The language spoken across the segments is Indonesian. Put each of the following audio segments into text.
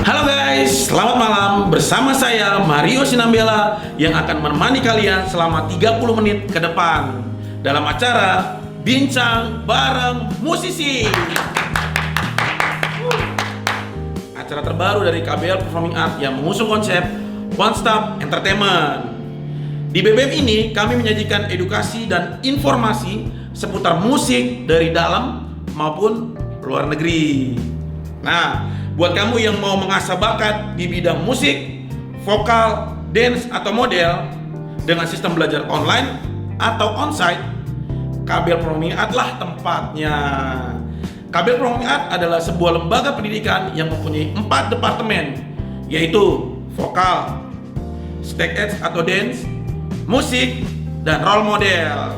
Halo guys, selamat malam. Bersama saya Mario Sinambela yang akan menemani kalian selama 30 menit ke depan dalam acara Bincang Bareng Musisi. Acara terbaru dari KBL Performing Art yang mengusung konsep One Stop Entertainment. Di BBM ini kami menyajikan edukasi dan informasi seputar musik dari dalam maupun luar negeri. Nah, buat kamu yang mau mengasah bakat di bidang musik, vokal, dance, atau model dengan sistem belajar online atau onsite, KBL Performing Art lah tempatnya. KBL Performing Art adalah sebuah lembaga pendidikan yang mempunyai 4 departemen, yaitu vokal, stage ed atau dance, musik, dan role model.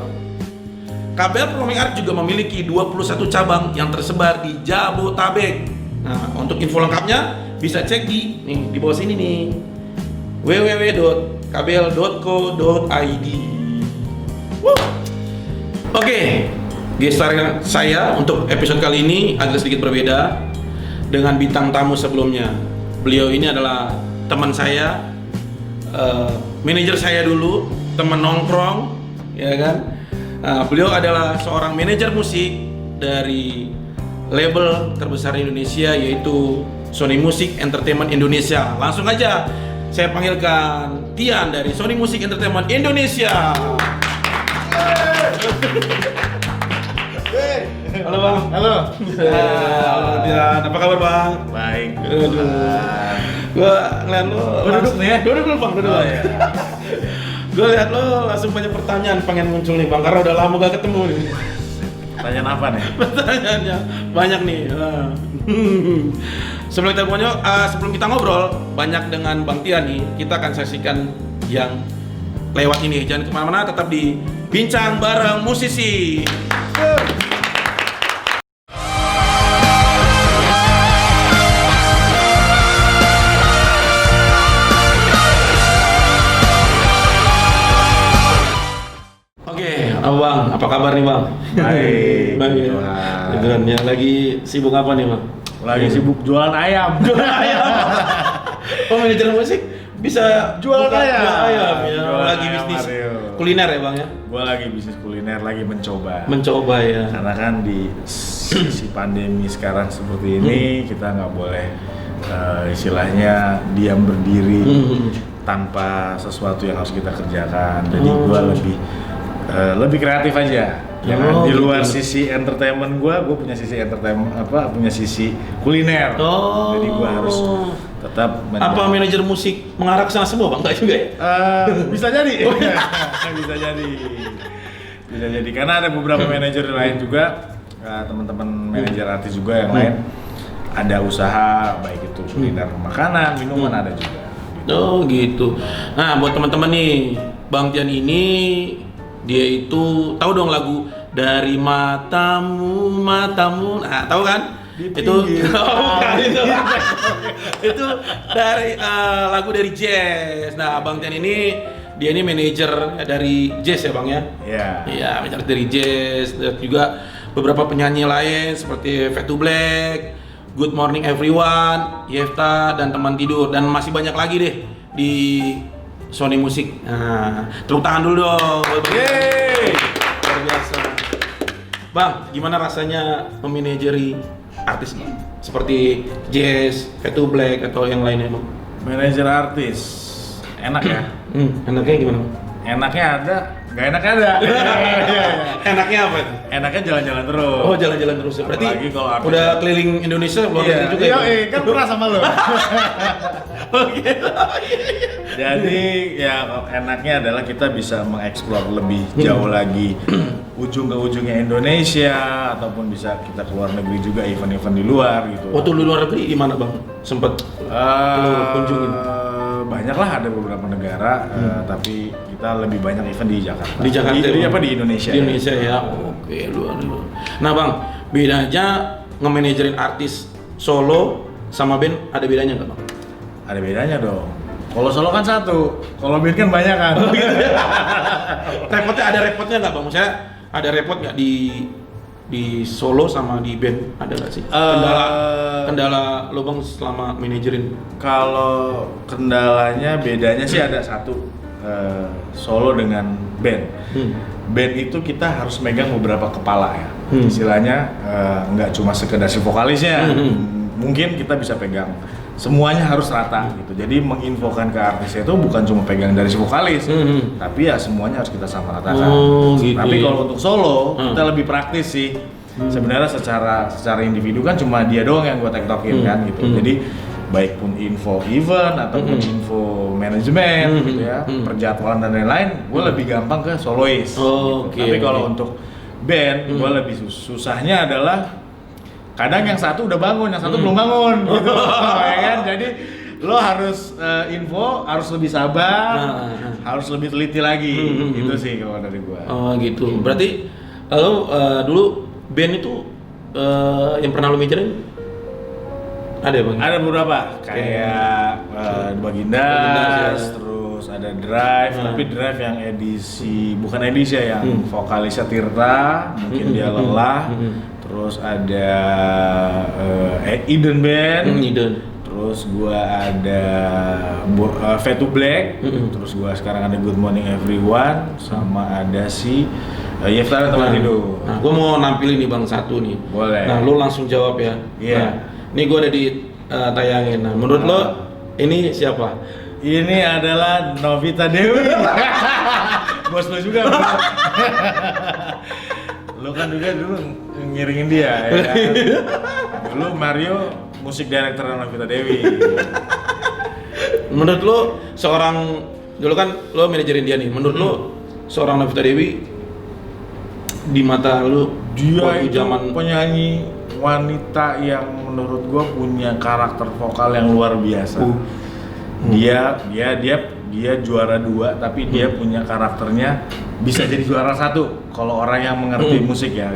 KBL Performing Art juga memiliki 21 cabang yang tersebar di Jabotabek. Nah, untuk info lengkapnya bisa cek di bawah sini nih, www.kbl.co.id. Oke, gestar saya untuk episode kali ini agak sedikit berbeda dengan bintang tamu sebelumnya. Beliau ini adalah teman saya, manajer saya dulu, teman nongkrong, ya kan. Beliau adalah seorang manajer musik dari label terbesar di Indonesia, yaitu Sony Music Entertainment Indonesia. Langsung aja saya panggilkan Tian dari Sony Music Entertainment Indonesia. Halo Bang. Halo. Halo Tian, apa kabar Bang? Baik. Gua ngeliat lo duduk nih ya? Duduk dulu Bang, duduk. Ya. Gue lihat lo langsung banyak pertanyaan pengen muncul nih Bang, karena udah lama gak ketemu nih. Pertanyaan apa nih? Pertanyaannya banyak nih. Sebelum kita ngobrol banyak dengan Bang Tian nih, kita akan saksikan yang lewat ini. Jangan kemana-mana, tetap di Bincang Bareng Musisi. Bang, apa kabar nih Bang? Baik. Baik. Beneran ya, lagi sibuk apa nih Bang? Lagi sibuk jualan ayam. Jualan ayam. Oh, manajer musik bisa Jualan ayam. Jualan ayam ya. Jualan Lagi ayam, bisnis Mario. kuliner ya Bang ya? Gua lagi bisnis kuliner, lagi mencoba. Mencoba ya. Karena kan di sisi pandemi sekarang seperti ini kita nggak boleh istilahnya diam berdiri tanpa sesuatu yang harus kita kerjakan. Jadi gua lebih kreatif aja. Jangan di luar gitu. sisi entertainment gue punya sisi entertainment punya sisi kuliner. Jadi gue harus tetap Apa manajer musik mengarah ke sana semua Bang? Enggak juga ya? Bisa jadi. Bisa jadi karena ada beberapa manajer lain juga, teman-teman manajer artis juga yang lain ada usaha baik itu kuliner, makanan, minuman ada juga. Oh gitu. Nah, buat teman-teman nih, Bang Tian ini dia itu tahu dong lagu Dari Matamu. Nah, tahu kan? Itu bukan itu. Itu dari lagu dari Jazz. Nah, Bang Tian ini dia ini manajer dari Jazz ya Bang ya? Iya. Iya, manajer dari Jazz dan juga beberapa penyanyi lain seperti Fade to Black, Good Morning Everyone, Yefta dan Teman Tidur dan masih banyak lagi deh di Sony Music. Nah, tepuk tangan dulu dong. Yeay. Luar biasa. Bang, gimana rasanya memanajeri artis Bang? Seperti Jazz, Fade to Black atau yang lainnya Bang? Manajer artis. Enak ya? Enaknya gimana Bang? Enaknya ada, nggak enaknya ada. Enaknya apa itu? Enaknya jalan-jalan terus. Oh, jalan-jalan terus ya. Berarti Apalagi kalau artis udah keliling Indonesia, luar negeri juga iya, ya? kan pernah sama lo. Oke. Jadi ya enaknya adalah kita bisa mengeksplor lebih jauh lagi ujung ke ujungnya Indonesia ataupun bisa kita keluar negeri juga event-event di luar gitu. Waktu lu luar negeri di mana Bang? Sempet lu kunjungin? Banyak lah, ada beberapa negara, tapi kita lebih banyak event di Jakarta. Di Jakarta. Di apa di Indonesia? Di Indonesia ya. Oke, luar. Nah Bang, bedanya nge-manajerin artis solo sama band ada bedanya nggak Bang? Ada bedanya dong. Kalau solo kan satu, kalau band kan banyak kan. Repotnya ada repotnya nggak Bang? Maksudnya ada repot nggak di solo sama di band, ada nggak sih? Kendala lo Bang selama manajerin? Kalau kendalanya bedanya sih ada satu, solo dengan band. Band itu kita harus megang beberapa kepala ya. Istilahnya nggak cuma sekedar si vokalisnya. Mungkin kita bisa pegang semuanya harus rata gitu. Jadi menginfokan ke artis itu bukan cuma pegang dari si vokalis, tapi ya semuanya harus kita sama ratakan. Gitu. Tapi kalau untuk solo kita lebih praktis sih. Sebenarnya secara individu kan cuma dia doang yang gua tektokin kan gitu. Jadi baik pun info event ataupun info manajemen gitu ya, perjadwalan dan lain-lain, gua lebih gampang ke solois. Tapi kalau untuk band, gua lebih susahnya adalah kadang yang satu udah bangun, yang satu belum bangun gitu. Ya kan? Jadi lo harus info, harus lebih sabar, harus lebih teliti lagi. Itu sih kalau dari gua. Oh gitu. Berarti lo dulu band itu yang pernah lo manajerin ada ya Bang? Ada beberapa kayak Bagindas, terus ada Drive, tapi Drive yang edisi bukan edisi ya, yang vokalisnya Tirta, mungkin dia lelah. Terus ada Eden Band, terus gua ada Fade to Black, terus gua sekarang ada Good Morning Everyone, sama ada si Yefta dan Teman Tidur. Nah, gua mau nampilin nih Bang satu nih. Boleh. Nah, lo langsung jawab ya. Iya. Nah, ini gua ada di tayangin. Nah, menurut lo ini siapa? Ini adalah Novita Dewi. Bos lo juga. Lo kan juga dulu ngiringin dia ya kan? Dulu Mario musik director Novita Dewi. Menurut lo seorang, dulu kan lo manajerin dia nih, menurut lo seorang Novita Dewi di mata lo Dia waktu itu zaman penyanyi wanita yang menurut gua punya karakter vokal yang luar biasa. Dia juara 2 tapi dia punya karakternya bisa jadi juara 1 kalau orang yang mengerti musik ya.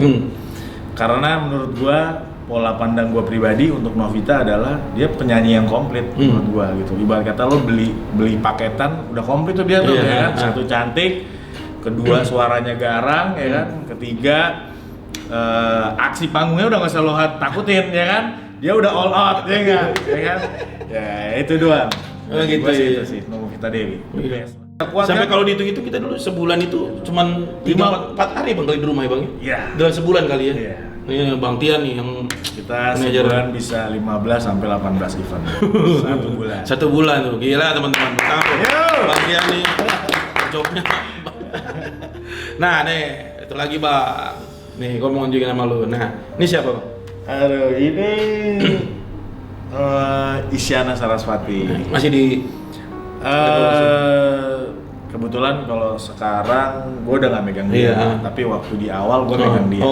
Karena menurut gua pola pandang gua pribadi untuk Novita adalah dia penyanyi yang komplit menurut gua gitu. Ibarat kata lo beli paketan udah komplit tuh dia tuh ya kan. Satu cantik, kedua suaranya garang ya kan, ketiga aksi panggungnya udah nggak usah lo takutin ya kan, dia udah all out ya kan, ya itu doang. Gitu Itu sih Novita Dewi. Sampai kalau dihitung-hitung kita dulu sebulan itu cuman 3-4 hari Bang kali di rumah ya Bang? Iya. Dalam sebulan kali ya? Iya. Ini Bang Tian nih yang Kita manajer. sebulan bisa 15 sampai 18 event. Satu bulan. Satu bulan tuh, gila teman-teman. Yo. Bang Tian nih, jobnya. Nah nih, itu lagi Bang. Nih, gua mau nunjukin sama lu. Nah, ini siapa Bang? Aduh, ini Isyana Sarasvati. Masih di Kebetulan kalau sekarang gue udah nggak megang dia, tapi waktu di awal gue megang dia.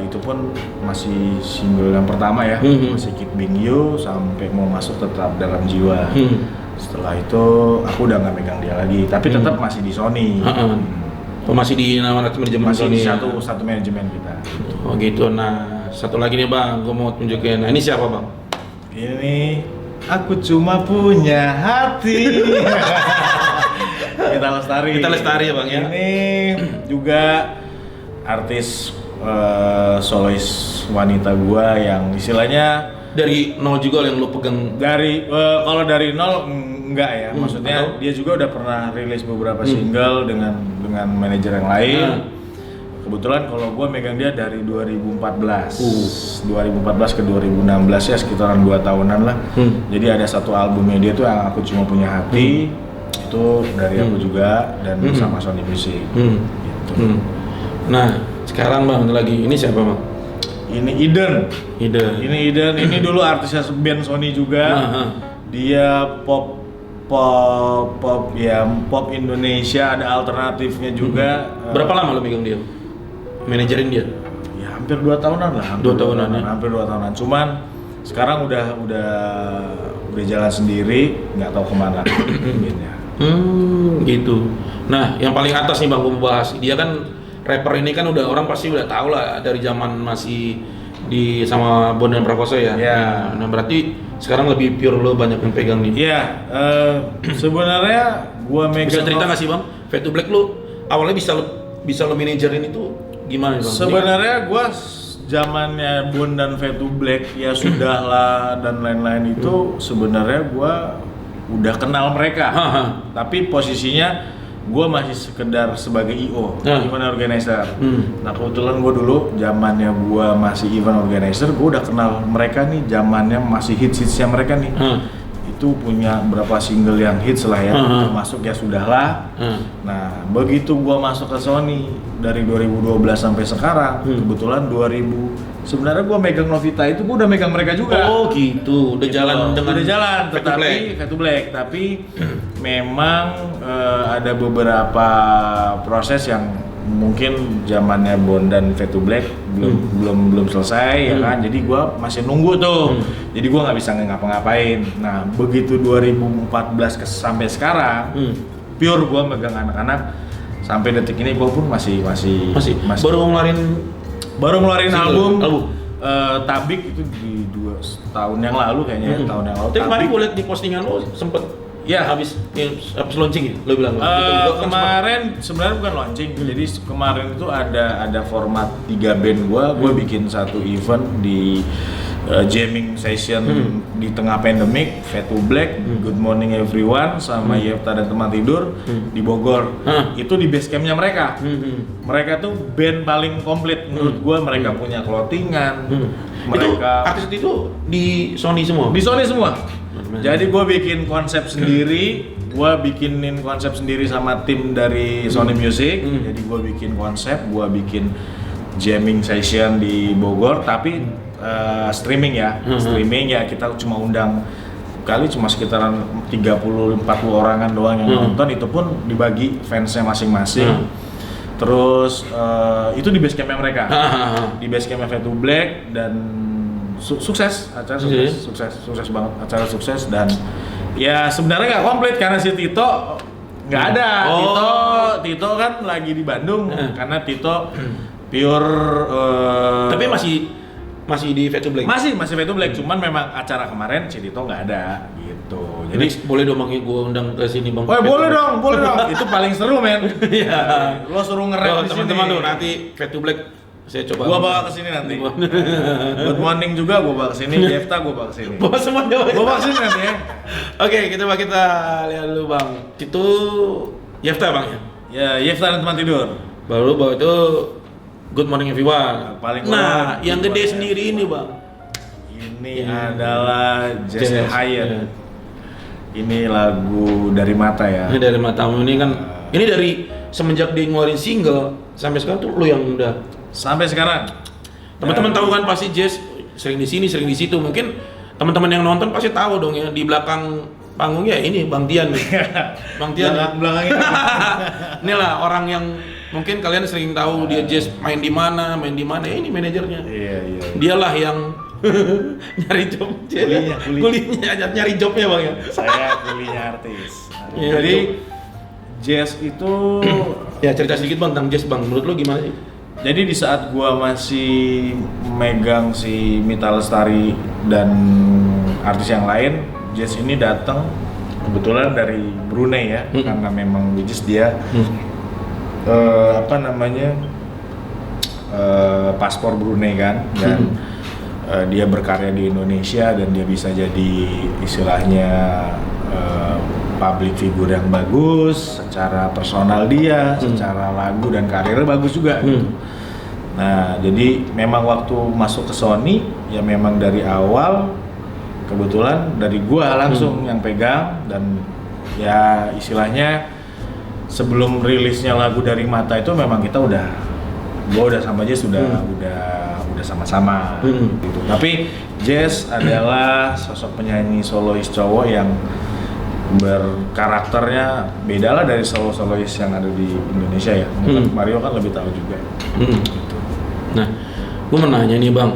Itu pun masih single yang pertama ya, masih Keep Being You sampai mau masuk Tetap Dalam Jiwa. Setelah itu aku udah nggak megang dia lagi, tapi tetap masih di Sony. Oh, masih di nama manajemen Masih Sony. di satu manajemen kita. Oh gitu. Nah, satu lagi nih bang, gue mau tunjukin. Nah ini siapa bang? Ini aku cuma punya hati. Kita Lestari. Kita Lestari ya bang ya. Ini juga artis solois wanita gua yang istilahnya Dari nol juga yang lo pegang. dari kalau dari nol enggak ya, maksudnya atau? dia juga udah pernah rilis beberapa single dengan manajer yang lain. Kebetulan kalau gue megang dia dari 2014 ke 2016 ya, sekitaran 2 tahunan lah. Jadi ada satu albumnya dia tuh yang Aku Cuma Punya Hati, itu dari aku juga dan sama Sony Music gitu. Nah sekarang bang lagi ini siapa bang? Ini Eden. Ini dulu artisnya band Sony juga. Dia pop Indonesia, ada alternatifnya juga. Berapa lama lo megang dia? Manajerin dia? Ya hampir 2 tahunan lah. Hampir 2 tahunan. Cuman sekarang udah jalan sendiri, nggak tahu kemana. Gitu. Nah yang paling atas nih bang gue mau bahas. Dia kan rapper ini kan orang pasti udah tahu lah dari zaman masih di sama Bondan Prakoso ya. Nah berarti sekarang lebih pure lo banyak yang pegang nih. Iya. Sebenarnya gua megang. Bisa cerita nggak sih bang? Fade to Black lu awalnya bisa lo manajerin itu gimana bang? Sebenarnya gua zamannya Bondan Fade to Black ya sudah lah dan lain-lain itu sebenarnya gua udah kenal mereka. Tapi posisinya gue masih sekedar sebagai IO, event organizer. Nah kebetulan gue dulu zamannya gue masih event organizer, gue udah kenal mereka nih, zamannya masih hits-hitsnya mereka nih. Itu punya berapa single yang hits lah ya, termasuk Ya Sudahlah. Nah begitu gue masuk ke Sony dari 2012 sampai sekarang, kebetulan sebenarnya gue megang Novita itu gue udah megang mereka juga. Oh gitu, udah jalan dengan udah jalan, tetapi Fade to Black. Tapi memang ada beberapa proses yang mungkin zamannya Bondan Fade to Black belum selesai ya kan. Jadi gue masih nunggu tuh. Jadi gue nggak bisa ngapa-ngapain. Nah begitu 2014 sampai sekarang, pure gue megang anak-anak. Sampai detik ini gue pun masih baru ngeluarin album. Tabik itu di 2 tahun yang lalu kayaknya. Tahun yang lalu. Tapi kemarin gue liat di postingan lo sempet habis launching ya, lo bilang kemarin sebenarnya bukan launching. Jadi kemarin itu ada format 3 band gue bikin satu event di jamming session di tengah pandemik, Fade to Black, Good Morning Everyone sama Yefta dan Teman Tidur di Bogor. Itu di base campnya mereka. Mereka tuh band paling komplit menurut gue. Mereka punya clothingan. Mereka artis itu di Sony semua. Di Sony semua. Jadi gue bikin konsep sendiri, gue bikinin konsep sendiri sama tim dari Sony Music. Jadi gue bikin konsep, gue bikin jamming session di Bogor, tapi streaming ya. Streaming ya kita cuma undang kali cuma sekitaran 30-40 orangan doang yang nonton, itu pun dibagi fansnya masing-masing. Terus itu di base campnya mereka, di base campnya Fade to Black, dan sukses, acara sukses banget, acara sukses. Dan ya sebenarnya nggak komplit karena si Tito nggak ada. Tito kan lagi di Bandung karena Tito pure. Tapi masih di Fade to Black. Masih Fade to Black, cuman memang acara kemarin si Tito nggak ada gitu. Jadi boleh dong bang, gue undang ke sini bang. Boleh dong. Itu paling seru men. Iya. Lo suruh nge-rap di sini. Teman-teman tuh nanti Fade to Black saya coba. Gua bawa ke sini nanti. Good Morning juga gua bawa ke sini, Yefta gua bawa ke sini. Bawa semuanya. Gua bawa ke sini nanti ya. Oke, kita lihat dulu bang. Itu Yefta bang ya? Ya, Yefta dan Teman Tidur. Baru bawa itu Good Morning Everyone. Paling yang gede sendiri ini bang. Ini adalah Jazz Hyatt. Ini lagu Dari Mata ya. Ini Dari Matamu ini kan. Ini dari semenjak dia ngeluarin single sampai sekarang tuh lo yang udah. Sampai sekarang. Teman-teman tahu kan pasti Jazz sering di sini, sering di situ. Mungkin teman-teman yang nonton pasti tahu dong ya, di belakang panggung ya ini Bang Tian nih. Bang Tian belakangnya. Inilah orang yang mungkin kalian sering tahu dia Jazz main di mana. Ya, ini manajernya. Iya. Dialah yang nyari job. Kulinya nyari jobnya Bang ya. Saya kulinya artis. Ya, jadi Jazz itu ya cerita sedikit Bang tentang Jazz Bang. Menurut lo gimana sih? Jadi di saat gua masih megang si Mita Lestari dan artis yang lain, Jazz ini datang kebetulan dari Brunei ya, karena memang which is dia paspor Brunei kan, dan dia berkarya di Indonesia dan dia bisa jadi istilahnya public figure yang bagus secara personal dia, secara lagu dan karirnya bagus juga gitu. Nah, jadi memang waktu masuk ke Sony ya memang dari awal kebetulan dari gua langsung yang pegang, dan ya istilahnya sebelum rilisnya lagu Dari Mata itu memang kita gua udah sama Jazz udah sama-sama gitu. Tapi Jazz adalah sosok penyanyi solois cowok yang berkarakternya beda lah dari solois yang ada di Indonesia ya. Mario kan lebih tahu juga. Gitu. Nah, gue mau nanya nih bang,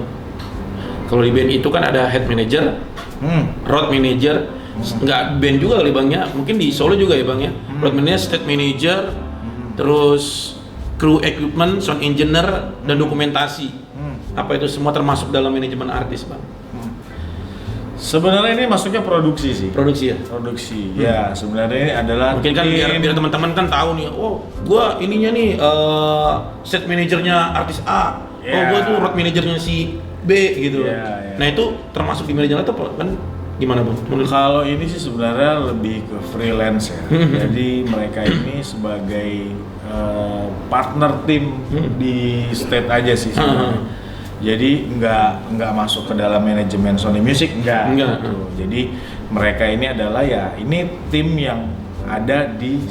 kalau di band itu kan ada head manager, road manager, nggak band juga kali bang ya, mungkin di Solo juga ya bang ya, road manager, stage manager, terus crew equipment, sound engineer, dan dokumentasi. Apa itu semua termasuk dalam manajemen artis bang? Sebenarnya ini masuknya produksi sih. Produksi ya? Produksi, ya sebenarnya ini adalah mungkin kan biar teman-teman kan tahu nih, oh gua ininya nih set manajernya artis A, oh gua tuh road manajernya si B gitu. Nah itu termasuk di manajemen atau kan gimana bang? Kalau ini sih sebenarnya lebih ke freelance ya. Jadi mereka ini sebagai partner tim di state aja sih sebenarnya. Jadi nggak masuk ke dalam manajemen Sony Music, enggak. Gitu. Jadi mereka ini adalah ya ini tim yang ada di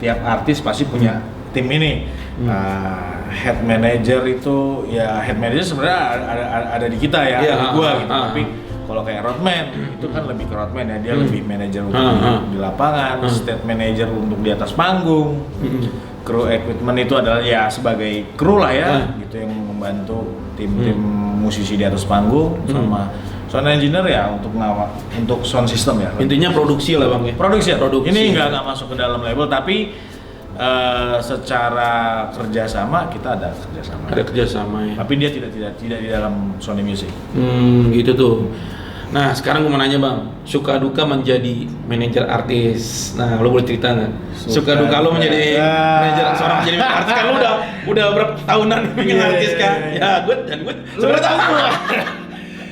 tiap artis pasti punya tim ini. Head manager itu ya head manager sebenarnya ada di kita ya, di gua gitu. Tapi kalau kayak roadman itu kan lebih ke roadman ya, dia lebih manajer untuk di lapangan, stage manager untuk di atas panggung. Crew equipment itu adalah ya sebagai kru lah ya, gitu yang membantu tim-tim musisi di atas panggung, sama sound engineer ya untuk sound system ya. Intinya produksi lah bang ya. Produksi. Ini nggak masuk ke dalam label, tapi secara kerjasama kita ada kerjasama. Ada kerjasama ya. Tapi dia tidak di dalam Sony Music. Gitu tuh. Nah sekarang gue mau nanya bang, suka duka menjadi manajer artis. Nah lo boleh cerita nggak? Suka duka lo menjadi menjadi artis kan lo udah berapa tahunan bikin artis kan? Ya gue sebenarnya tahu gue.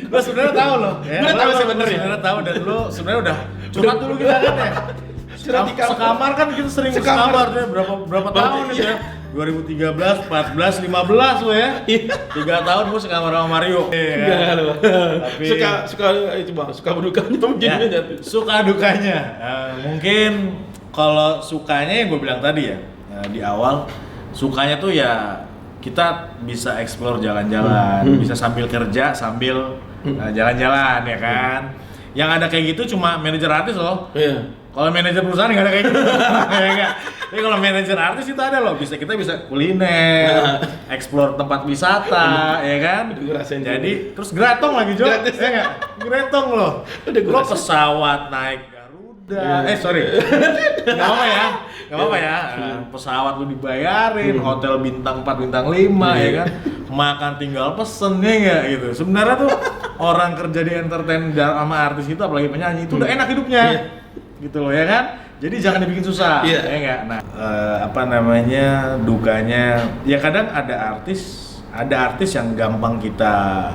Gue sebenarnya tahu loh. Gue tahu sebenarnya. Sebenarnya tahu dan lo sebenarnya udah curhat dulu kita kan ya. Sekamar kan kita sering sekamar tuh berapa tahun ya? 2013, 14, 15 lo ya. 3 tahun gue sekamar sama Mario. Enggak loh. Tapi suka dukanya begini aja. Suka dukanya. Mungkin kalau sukanya yang gue bilang tadi ya, di awal sukanya tuh ya kita bisa explore jalan-jalan, bisa sambil kerja sambil jalan-jalan ya kan. Yang ada kayak gitu cuma manajer artis loh. Kalau manajer perusahaan nggak ada kayak gitu. Tapi kalau manajer artis itu ada loh, kita bisa kuliner, explore tempat wisata, ya kan? Jadi terus gratong lagi Jo, ya nggak? Gratong loh. Lo pesawat naik Garuda, nggak apa ya. Pesawat lo dibayarin, hotel bintang 4, bintang 5, ya kan? Makan tinggal pesen ya nggak gitu. Sebenarnya tuh orang kerja di entertain sama artis itu, apalagi penyanyi itu udah enak hidupnya. Gitu loh ya kan, jadi jangan dibikin susah, ya enggak. Nah, dukanya, ya kadang ada artis yang gampang kita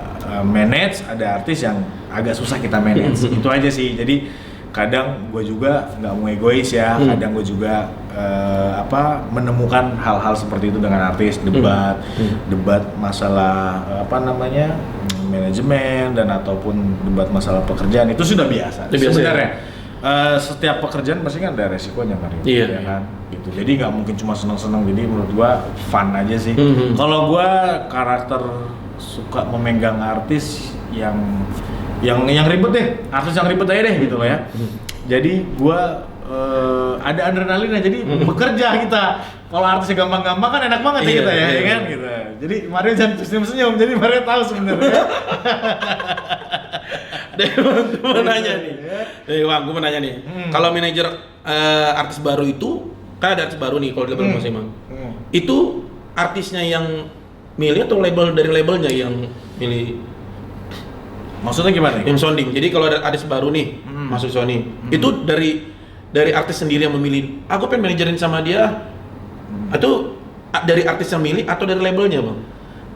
manage, ada artis yang agak susah kita manage. Itu aja sih. Jadi kadang gue juga nggak mau egois ya, kadang gue juga menemukan hal-hal seperti itu dengan artis, debat masalah manajemen dan ataupun debat masalah pekerjaan itu sudah biasa sebenarnya. Setiap pekerjaan pasti kan ada resikonya Mario, ya kan? Gitu. Jadi nggak mungkin cuma seneng-seneng. Jadi menurut gua fun aja sih. Kalau gua karakter suka memegang artis yang ribet deh, artis yang ribet aja deh gitu loh ya. Jadi gua ada adrenalinnya, jadi bekerja kita. Kalau artisnya gampang-gampang kan enak banget ya kita ya kan gitu. Jadi Mario jangan senyum-senyum, jadi Mario tahu sebenarnya. Gue mau nanya nih. Kalau manajer artis baru itu, kan ada artis baru nih kalau di promosi Mang. Itu artisnya yang milih atau label dari labelnya yang milih? Maksudnya gimana? Yang sounding. Jadi kalau ada artis baru nih masuk Sony, itu dari artis sendiri yang memilih. Aku pengen manajerin sama dia. Atau dari artis yang milih atau dari labelnya, Bang?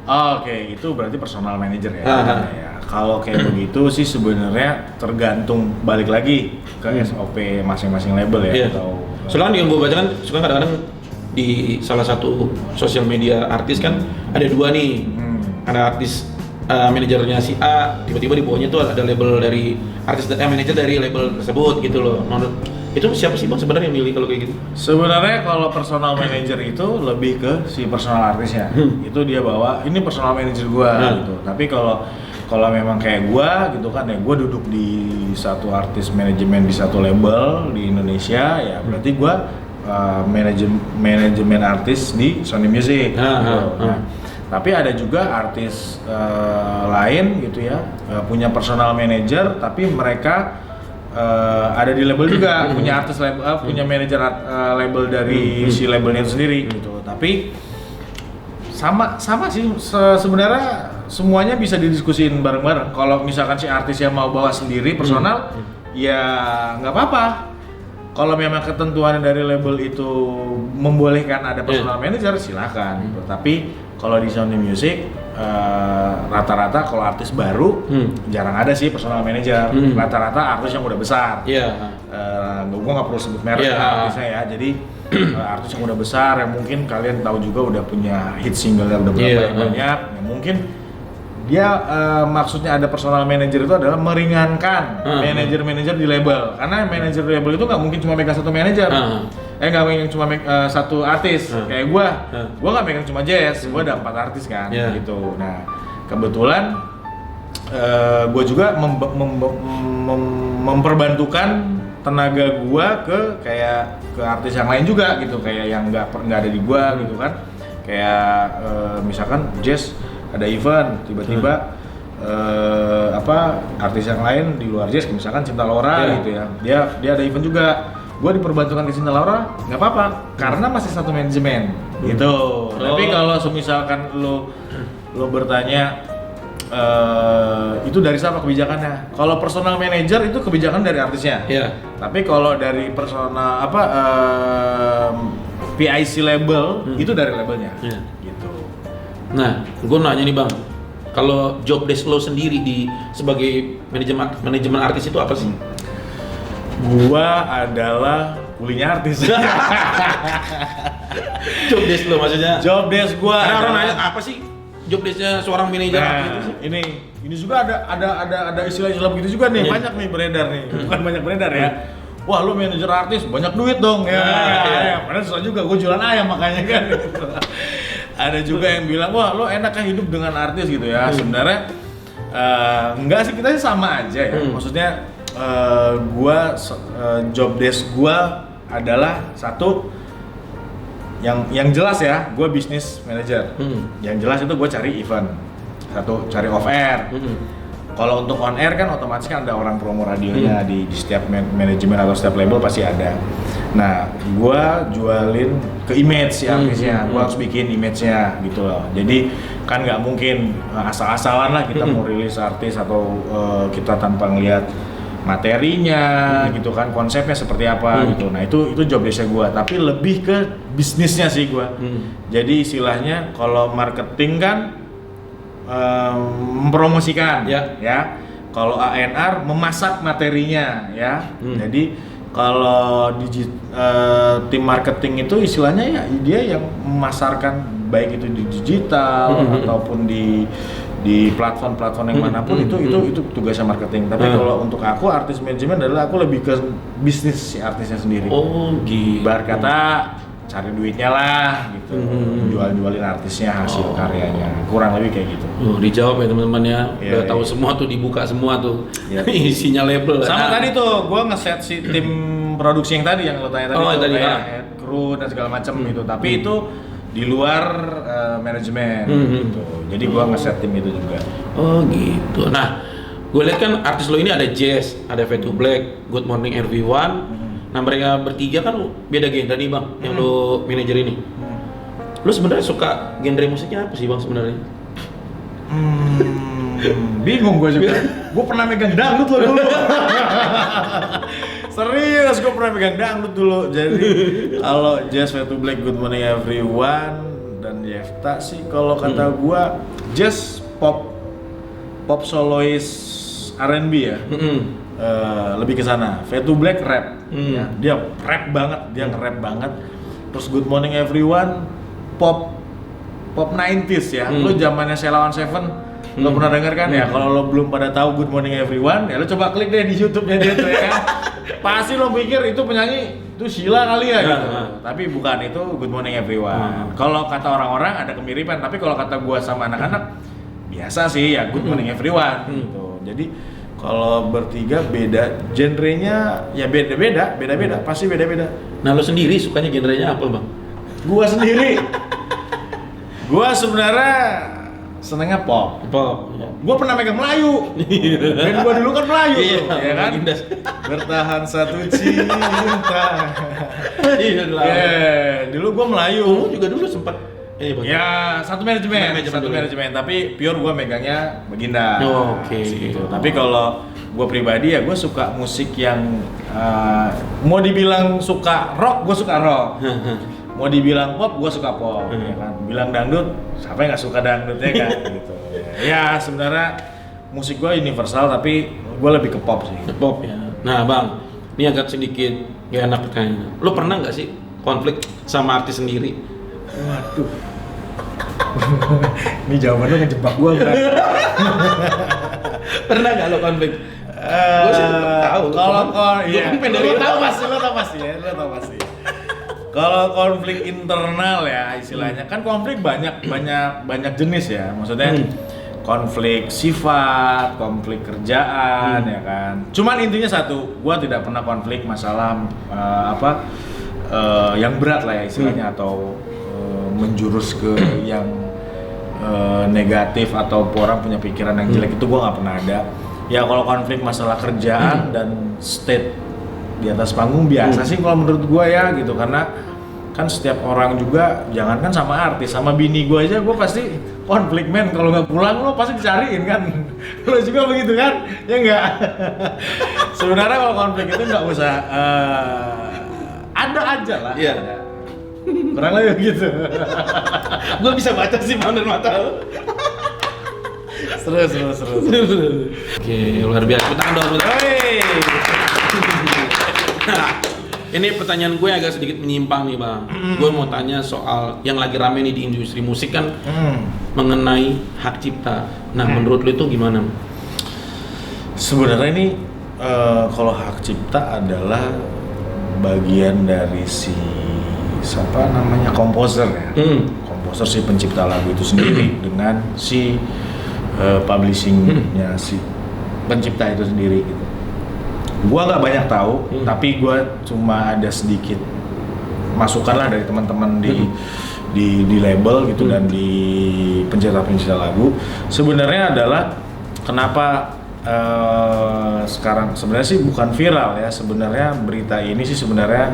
Oke, itu berarti personal manager ya. Ya, kalau kayak begitu sih sebenarnya tergantung balik lagi ke SOP masing-masing label ya atau soalnya yang gue baca kan suka kadang-kadang di salah satu sosial media artis kan ada dua nih. Ada artis manajernya si A, tiba-tiba di bawahnya tuh ada label dari artis manajer dari label tersebut gitu loh. Menurut itu siapa sih Bang sebenarnya yang milih kalau kayak gitu? Sebenarnya kalau personal manager itu lebih ke si personal artisnya. Itu dia bawa ini personal manager gua gitu. Tapi kalau memang kayak gua gitu kan ya, gua duduk di satu artis manajemen di satu label di Indonesia ya, berarti gua manajemen artis di Sony Music. Nah, tapi ada juga artis lain gitu ya, punya personal manager tapi mereka ada di label juga, punya artis label, punya manajer label dari si labelnya itu sendiri gitu. Tapi sama sih sebenarnya semuanya bisa didiskusin bareng-bareng. Kalau misalkan si artis yang mau bawa sendiri personal, ya nggak apa-apa. Kalau memang ketentuan dari label itu membolehkan ada personal manager, silakan. Gitu. Tapi kalau di Sony Music rata-rata kalau artis baru jarang ada sih personal manager. Rata-rata artis yang udah besar. Gue nggak perlu sebut merek artisnya ya. Jadi artis yang udah besar yang mungkin kalian tahu juga udah punya hit single yang udah berapa yang banyak. Ya mungkin dia maksudnya ada personal manager itu adalah meringankan manajer-manajer di label. Karena manajer di label itu nggak mungkin cuma megang satu manajer. Nggak megang cuma satu artis. Kayak gua nggak megang cuma Jazz, gua ada 4 artis kan, gitu. Nah, kebetulan gua juga memperbantukan tenaga gua ke artis yang lain juga gitu, kayak yang nggak ada di gua gitu kan. Kayak misalkan Jazz ada event, tiba-tiba artis yang lain di luar Jazz, misalkan Cinta Laura gitu ya, dia ada event juga. Gue diperbantukan ke Cinta Laura, nggak apa-apa, karena masih satu manajemen, gitu. Tapi kalau misalkan lo bertanya itu dari siapa kebijakannya? Kalau personal manager itu kebijakan dari artisnya. Tapi kalau dari personal PIC label itu dari labelnya, gitu. Nah, gue nanya nih Bang, kalau job desk lo sendiri sebagai manajemen artis itu apa sih? Gua adalah kulinya artis. Job desk lo maksudnya? Job desk gua. Ada orang nanya apa sih job desknya seorang manajer artis itu sih? Ini juga ada istilah-istilah begitu juga nih, banyak nih beredar nih. Bukan banyak beredar ya. Wah, lu manajer artis banyak duit dong. Padahal susah juga, gua jualan ayam makanya kan. Ada juga yang bilang, wah lo enak kan hidup dengan artis gitu ya. Sebenarnya enggak sih, kita sih sama aja ya. Maksudnya job desk gua adalah satu yang jelas ya, gua bisnis manager. Yang jelas itu gua cari event, satu cari off air. Kalau untuk on air kan otomatis kan ada orang promo radionya di setiap manajemen atau setiap label pasti ada. Nah, gua jualin ke image ya artisnya, gua harus bikin image-nya gitu loh. Jadi kan nggak mungkin asal-asalan lah kita mau rilis artis atau kita tanpa ngeliat materinya gitu kan, konsepnya seperti apa gitu. Nah itu job desk-nya gua, tapi lebih ke bisnisnya sih gua. Jadi istilahnya kalau marketing kan mempromosikan ya. Kalau ANR memasak materinya ya. Jadi kalau tim marketing itu istilahnya ya dia yang memasarkan baik itu di digital ataupun di platform-platform yang manapun itu tugasnya marketing. Tapi kalau untuk aku artis manajemen adalah aku lebih ke bisnis si artisnya sendiri. Oh gitu. Bar kata cari duitnya lah gitu, jualin artisnya hasil karyanya, kurang lebih kayak gitu. Dijawab ya teman-teman ya, udah tahu semua tuh, dibuka semua tuh isinya label. Sama tadi tuh, gue ngeset si tim produksi yang tadi yang lo tanya tadi, kayak kru dan segala macam gitu. Tapi itu di luar manajemen gitu. Jadi gue ngeset tim itu juga. Oh gitu. Nah, gue lihat kan artis lo ini ada Jazz, ada Fade to Black, Good Morning Everyone. Nah mereka bertiga kan beda genre nih Bang, yang lo manajer ini. Lu sebenarnya suka genre musiknya apa sih Bang sebenarnya? Bingung gue juga. Gue pernah megang dangdut loh dulu. Serius, gue pernah megang dangdut dulu. Jadi kalau Jazz, Fade to Black, Good Morning Everyone dan Yefta sih kalau kata gue Jazz pop solois R&B ya. Lebih ke sana. Fade to Black rap. Ya. Dia rap banget, dia nge-rap banget. Terus Good Morning Everyone pop 90s ya. Lu zamannya Sheila on Seven lo pernah denger kan ya? Kalau lo belum pada tahu Good Morning Everyone, ya lo coba klik deh di YouTube-nya dia tuh ya kan. Pasti lo pikir itu penyanyi itu Sheila kali ya gitu. Tapi bukan, itu Good Morning Everyone. Kalau kata orang-orang ada kemiripan, tapi kalau kata gua sama anak-anak biasa sih ya Good Morning Everyone gitu. Jadi kalau bertiga beda genrenya ya beda-beda, pasti beda-beda. Nah, lo sendiri sukanya genrenya apa, Bang? Gua sendiri gua sebenarnya senengnya pop. Ya. Gua pernah megang Melayu. Band gua dulu kan Melayu tuh, ya kan? Bertahan satu cinta. Dulu gua Melayu. Juga dulu sempat ya satu manajemen, tapi pure gua megangnya Baginda. Oke. Gitu. Tapi kalau gua pribadi ya gua suka musik yang mau dibilang suka rock, gua suka rock. Mau dibilang pop, gue suka pop, ya kan. Bilang dangdut, siapa yang nggak suka dangdut ya kan, gitu. Ya sebenarnya musik gue universal, tapi gue lebih ke pop sih. Pop ya. Nah Bang, ini agak sedikit gak enak pertanyaannya. Lo pernah nggak sih konflik sama artis sendiri? Waduh. Ini jawabannya ngejebak gue kan? Pernah nggak lo konflik? Gue sih tahu. Kalau iya. Lo tau pasti. Kalau konflik internal ya istilahnya, kan konflik banyak jenis ya, maksudnya konflik sifat, konflik kerjaan ya kan. Cuman intinya satu, gua tidak pernah konflik masalah yang berat lah ya istilahnya, atau menjurus ke yang negatif atau orang punya pikiran yang jelek, itu gua nggak pernah ada. Ya kalau konflik masalah kerjaan dan state di atas panggung biasa sih kalau menurut gua ya gitu, karena kan setiap orang juga, jangankan sama artis, sama bini gua aja gua pasti konflik men, kalau nggak pulang lo pasti dicariin kan. Lo juga begitu kan? Ya enggak. Sebenarnya kalau konflik itu nggak usah ada aja lah. Iya. Kurang lebih gitu. Gua bisa baca sih bener mata lo. Seru. Oke, luar biasa. Tangan dong. Nah, ini pertanyaan gue agak sedikit menyimpang nih Bang. Gue mau tanya soal yang lagi rame nih di industri musik kan, mengenai hak cipta. Nah, menurut lo itu gimana? Sebenarnya ini kalau hak cipta adalah bagian dari siapa namanya, komposer ya. Komposer si pencipta lagu itu sendiri dengan si publishingnya si pencipta itu sendiri gitu. Gua nggak banyak tahu, tapi gua cuma ada sedikit masukan lah dari teman-teman di label gitu dan di pencipta lagu. Sebenarnya adalah kenapa sekarang sebenarnya sih bukan viral ya, sebenarnya berita ini sih sebenarnya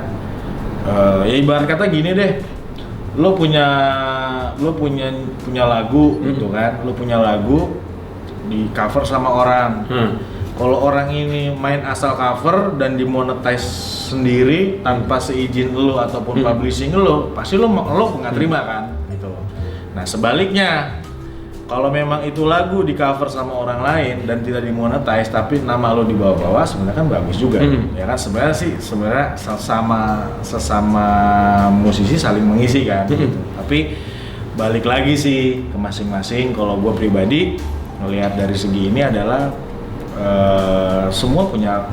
ya ibarat kata gini deh, lo punya lagu gitu kan, lo punya lagu di cover sama orang. Kalau orang ini main asal cover dan dimonetize sendiri tanpa seizin lo ataupun publishing lo, pasti lo nggak terima kan gitu. Nah sebaliknya, kalau memang itu lagu di cover sama orang lain dan tidak dimonetize tapi nama lo dibawa-bawa, sebenarnya kan bagus juga. Ya kan sebenarnya sesama musisi saling mengisi kan gitu. Tapi balik lagi sih ke masing-masing. Kalau gue pribadi ngelihat dari segi ini adalah semua punya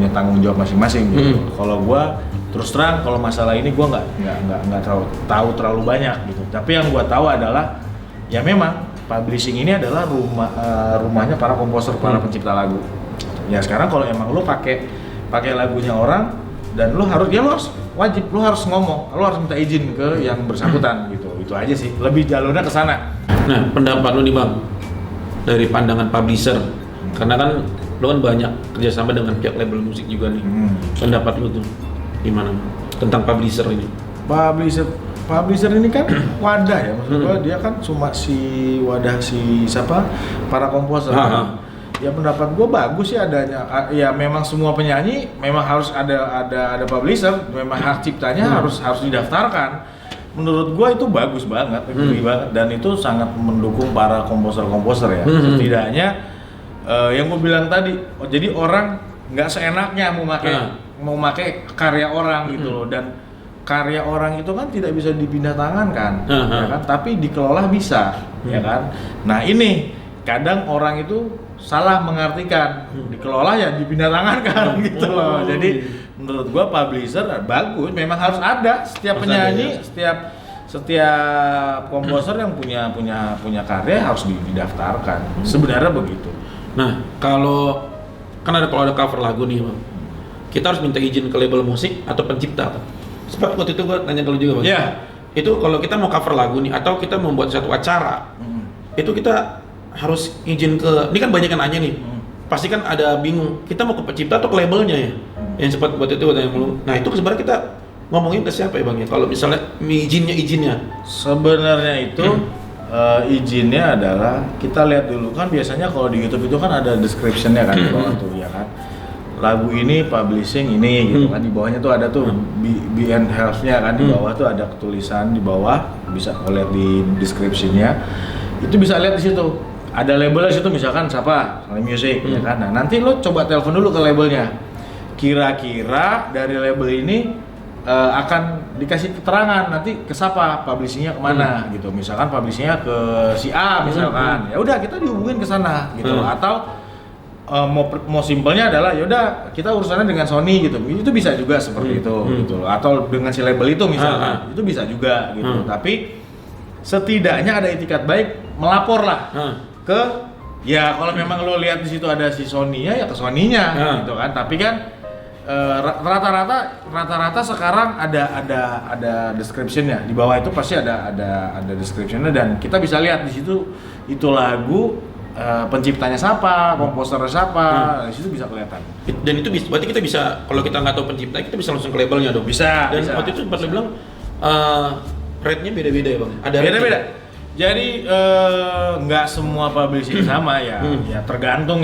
tanggung jawab masing-masing gitu. Kalau gua terus terang kalau masalah ini gua nggak tahu terlalu banyak gitu. Tapi yang gua tahu adalah ya memang publishing ini adalah rumahnya para komposer, para pencipta lagu. Ya sekarang kalau emang lu pakai lagunya orang dan lu harus wajib ngomong, lu harus minta izin ke yang bersangkutan gitu. Itu aja sih. Lebih jalurnya ke sana. Nah, pendapat lu nih Bang dari pandangan publisher. Karena kan lo kan banyak kerjasama dengan pihak label musik juga nih. Pendapat lo tuh gimana tentang publisher ini? publisher ini kan wadah ya, maksud gua dia kan cuma para komposer. Ya pendapat gue bagus sih adanya. Ya memang semua penyanyi memang harus ada publisher, memang hak ciptanya harus didaftarkan. Menurut gue itu bagus banget, banget, dan itu sangat mendukung para komposer ya. Setidaknya yang gue bilang tadi, jadi orang nggak seenaknya mau pakai karya orang gitu loh, dan karya orang itu kan tidak bisa dipindah tangan kan, ya kan? Tapi dikelola bisa, ya kan? Nah ini kadang orang itu salah mengartikan, dikelola ya dipindah tangan kan gitu loh. Jadi menurut gua publisher bagus, memang harus ada setiap penyanyi, setiap komposer yang punya karya harus didaftarkan. Sebenarnya begitu. Nah, kalau ada cover lagu nih, Bang. Kita harus minta izin ke label musik atau pencipta, Bang. Sempat waktu itu gua tanya ke lu juga, Bang. Iya. Itu kalau kita mau cover lagu nih atau kita membuat satu acara, itu kita harus izin ke, ini kan banyak yang nanya nih, pasti kan ada bingung, kita mau ke pencipta atau ke labelnya ya? Yang sempat buat itu tanya mulu. Nah itu sebenarnya kita ngomongin ke siapa ya Bang ya? Kalau misalnya izinnya? Sebenarnya itu izinnya adalah kita lihat dulu kan, biasanya kalau di YouTube itu kan ada description-nya kan di bawah tuh ya kan. Lagu ini publishing ini gitu kan, di bawahnya tuh ada tuh B and Health-nya kan, di bawah tuh ada tulisan di bawah, bisa lihat di description-nya. Itu bisa lihat di situ. Ada labelnya situ, misalkan siapa, Sony Music, ya kan. Nah, nanti lo coba telepon dulu ke labelnya. Kira-kira dari label ini akan dikasih keterangan nanti ke siapa, publishingnya kemana gitu. Misalkan publishingnya ke si A misalkan. Ya udah kita dihubungin ke sana gitu. Atau mau simpelnya adalah ya udah kita urusannya dengan Sony gitu. Itu bisa juga seperti itu gitu. Atau dengan si label itu misalkan. Itu bisa juga gitu. Tapi setidaknya ada itikat baik, melapor lah ke, ya kalau memang lo lihat di situ ada si Sony-nya ya ke Sony-nya gitu kan. Tapi kan rata-rata sekarang ada description-nya di bawah, itu pasti ada description-nya, dan kita bisa lihat di situ itu lagu penciptanya siapa, komposernya siapa, di situ bisa kelihatan. Dan itu berarti kita bisa, kalau kita nggak tahu pencipta, kita bisa langsung ke labelnya dong. Bisa. Dan waktu itu sempat lo bilang rate-nya beda-beda ya Bang? Ada beda-beda. Jadi nggak semua publishing sama ya. Ya tergantung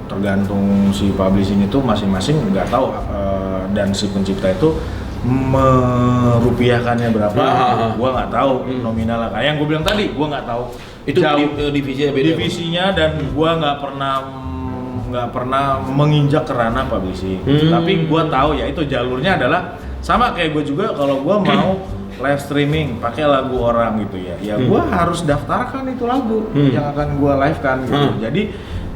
tergantung si publishing itu masing-masing nggak tahu, dan si pencipta itu merupiahkannya berapa. Gua nggak tahu nominalnya. Kayak yang gue bilang tadi, gua nggak tahu itu divisinya beda. Divisinya, dan gua nggak pernah menginjak ke ranah publishing. Tapi gua tahu ya itu jalurnya adalah sama kayak gue juga. Kalau gua mau live streaming pakai lagu orang gitu ya gua harus daftarkan itu lagu yang akan gua live kan gitu. Jadi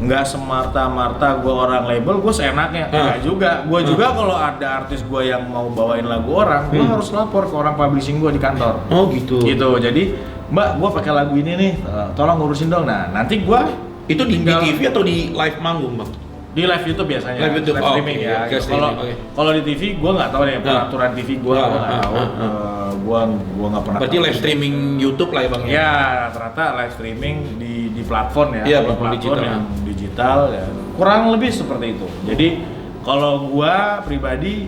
nggak semarta-marta gua orang label gua seenaknya, enggak juga. Gua juga kalau ada artis gua yang mau bawain lagu orang, gua harus lapor ke orang publishing gua di kantor. Oh gitu. Jadi Mbak, gua pakai lagu ini nih, tolong ngurusin dong. Nah nanti gua itu di TV atau di live manggung Bang? Di live YouTube biasanya, live streaming ya. Kalau di TV gue nggak tahu deh peraturan TV gue nggak tahu. Gue nggak pernah. Berarti live streaming YouTube lah ya Bang? Ya rata-rata live streaming di platform ya. Iya, platform digital yang digital ya. Kurang lebih seperti itu. Jadi kalau gue pribadi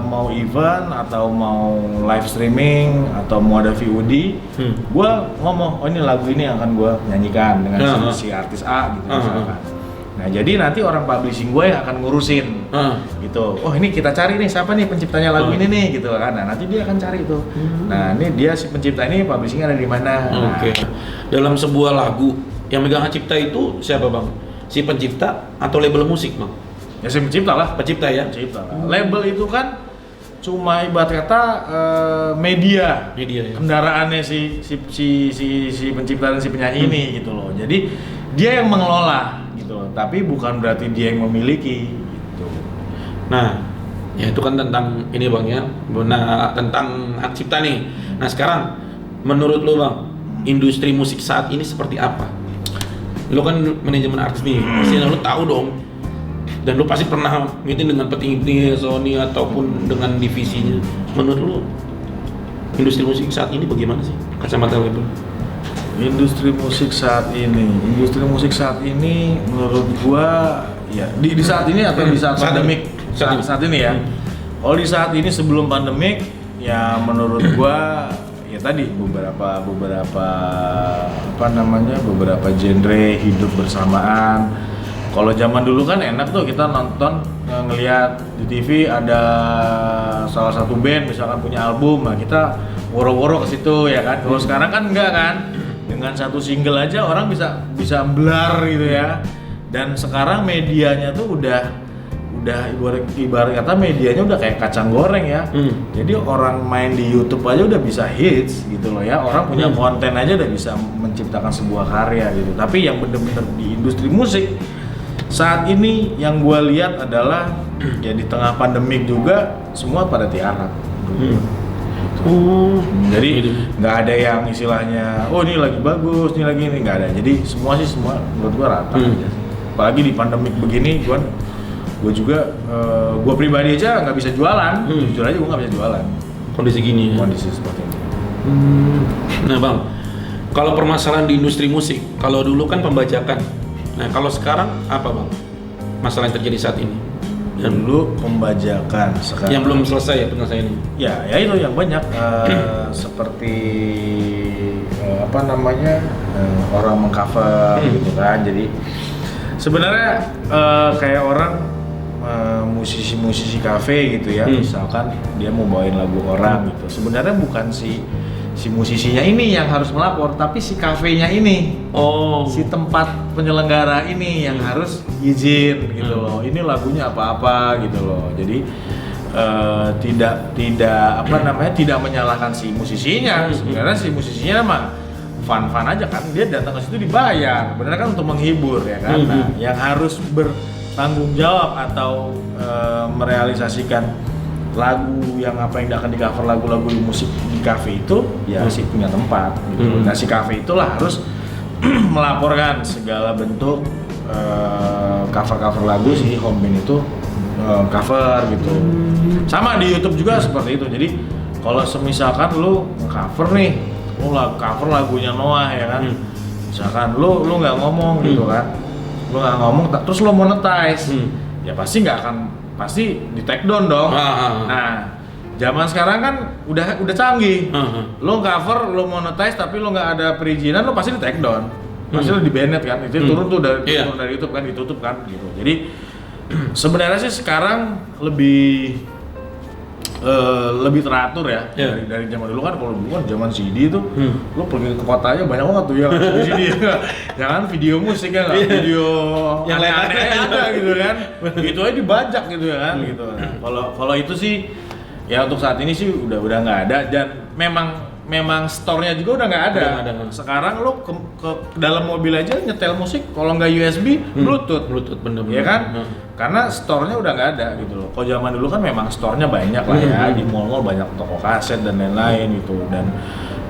mau event atau mau live streaming atau mau ada VOD, gue ngomong, oh ini lagu ini yang akan gue nyanyikan dengan si artis A gitu misalkan. Nah jadi nanti orang publishing gue yang akan ngurusin gitu. Oh ini kita cari nih siapa nih penciptanya lagu ini nih gitu kan. Nah nanti dia akan cari tuh. Nah ini dia si pencipta ini publishingnya ada di mana. Oke. Dalam sebuah lagu yang megang hak cipta itu siapa Bang? Si pencipta atau label musik Bang? Ya si pencipta lah. Pencipta ya? Pencipta lah. Label itu kan cuma ibarat kata media ya. Kendaraannya si pencipta dan si penyanyi ini gitu loh. Jadi dia yang mengelola. Tapi bukan berarti dia yang memiliki gitu. Nah, ya itu kan tentang ini Bang ya, tentang hak cipta nih. Nah sekarang, menurut lo Bang, industri musik saat ini seperti apa? Lo kan manajemen artis nih, pasti lo tahu dong. Dan lo pasti pernah meeting dengan petinggi Sony ataupun dengan divisinya. Menurut lo, industri musik saat ini bagaimana sih? Kacamata label? Industri musik saat ini menurut gua ya di saat ini atau di saat pandemik saat ini ya. Kalau di saat ini sebelum pandemik ya menurut gua ya tadi beberapa beberapa genre hidup bersamaan. Kalau zaman dulu kan enak tuh kita nonton ngelihat di TV ada salah satu band misalkan punya album, nah kita woro-woro ke situ ya kan. Kalau sekarang kan enggak kan, dengan satu single aja orang bisa blar gitu ya. Dan sekarang medianya tuh udah ibarat kata medianya udah kayak kacang goreng ya. Jadi orang main di YouTube aja udah bisa hits gitu loh ya. Orang punya konten aja udah bisa menciptakan sebuah karya gitu. Tapi yang bener-bener di industri musik saat ini yang gue lihat adalah ya di tengah pandemik juga semua pada tiarap. Jadi nggak ada yang istilahnya oh ini lagi bagus, ini lagi ini, nggak ada. Jadi semua menurut gue rata aja. Apalagi di pandemik begini gue juga gue pribadi aja nggak bisa jualan. Jujur aja gue nggak bisa jualan. Kondisi gini ya? Kondisi seperti ini. Nah bang, kalau permasalahan di industri musik, kalau dulu kan pembajakan. Nah kalau sekarang apa bang? Masalah yang terjadi saat ini? Dan dulu pembajakan, sekarang yang belum selesai ya penyelesaian ini? Ya itu yang banyak seperti orang mengcover gitu kan. Jadi sebenarnya kayak orang musisi-musisi kafe gitu ya, misalkan dia mau bawain lagu orang gitu. Sebenarnya bukan si musisinya ini yang harus melapor, tapi si kafenya ini, si tempat penyelenggara ini yang harus izin gitu loh. Ini lagunya apa-apa gitu loh. Jadi tidak menyalahkan si musisinya. Sebenarnya si musisinya mah fun aja kan, dia datang ke situ dibayar, benar kan, untuk menghibur ya kan. Nah, yang harus bertanggung jawab atau merealisasikan lagu yang akan di cover lagu-lagu di musik di kafe itu ya si punya tempat gitu. Nah si kafe itulah harus melaporkan segala bentuk cover lagu si home band itu cover gitu. Sama di YouTube juga seperti itu. Jadi kalau semisalkan lu cover nih, lu cover lagunya Noah ya kan, misalkan lu nggak ngomong gitu kan, lu nggak ngomong terus lu monetize, ya pasti di take down dong. Nah, zaman sekarang kan udah canggih. Lo cover, lo monetize tapi lo nggak ada perizinan, lo pasti di take down. Pasti lo di banned kan. Itu turun tuh dari YouTube kan, ditutup kan gitu. Jadi sebenarnya sih sekarang lebih teratur ya. Dari zaman dulu kan, kalau dulu kan zaman CD itu lo pergi ke kota aja banyak banget tuh yang CD. Jangan video musik ya, nggak video yang aneh-aneh ada gitu kan. Gitu aja dibajak gitu ya kan gitu. Kalau itu sih ya untuk saat ini sih udah nggak ada, dan memang store-nya juga udah nggak ada. Sekarang lo ke dalam mobil aja nyetel musik, kalau nggak USB, Bluetooth bener-bener. Ya kan? Karena store-nya udah nggak ada gitu loh. Kalau zaman dulu kan memang store-nya banyak lah ya, di mall-mall banyak toko kaset dan lain-lain gitu, dan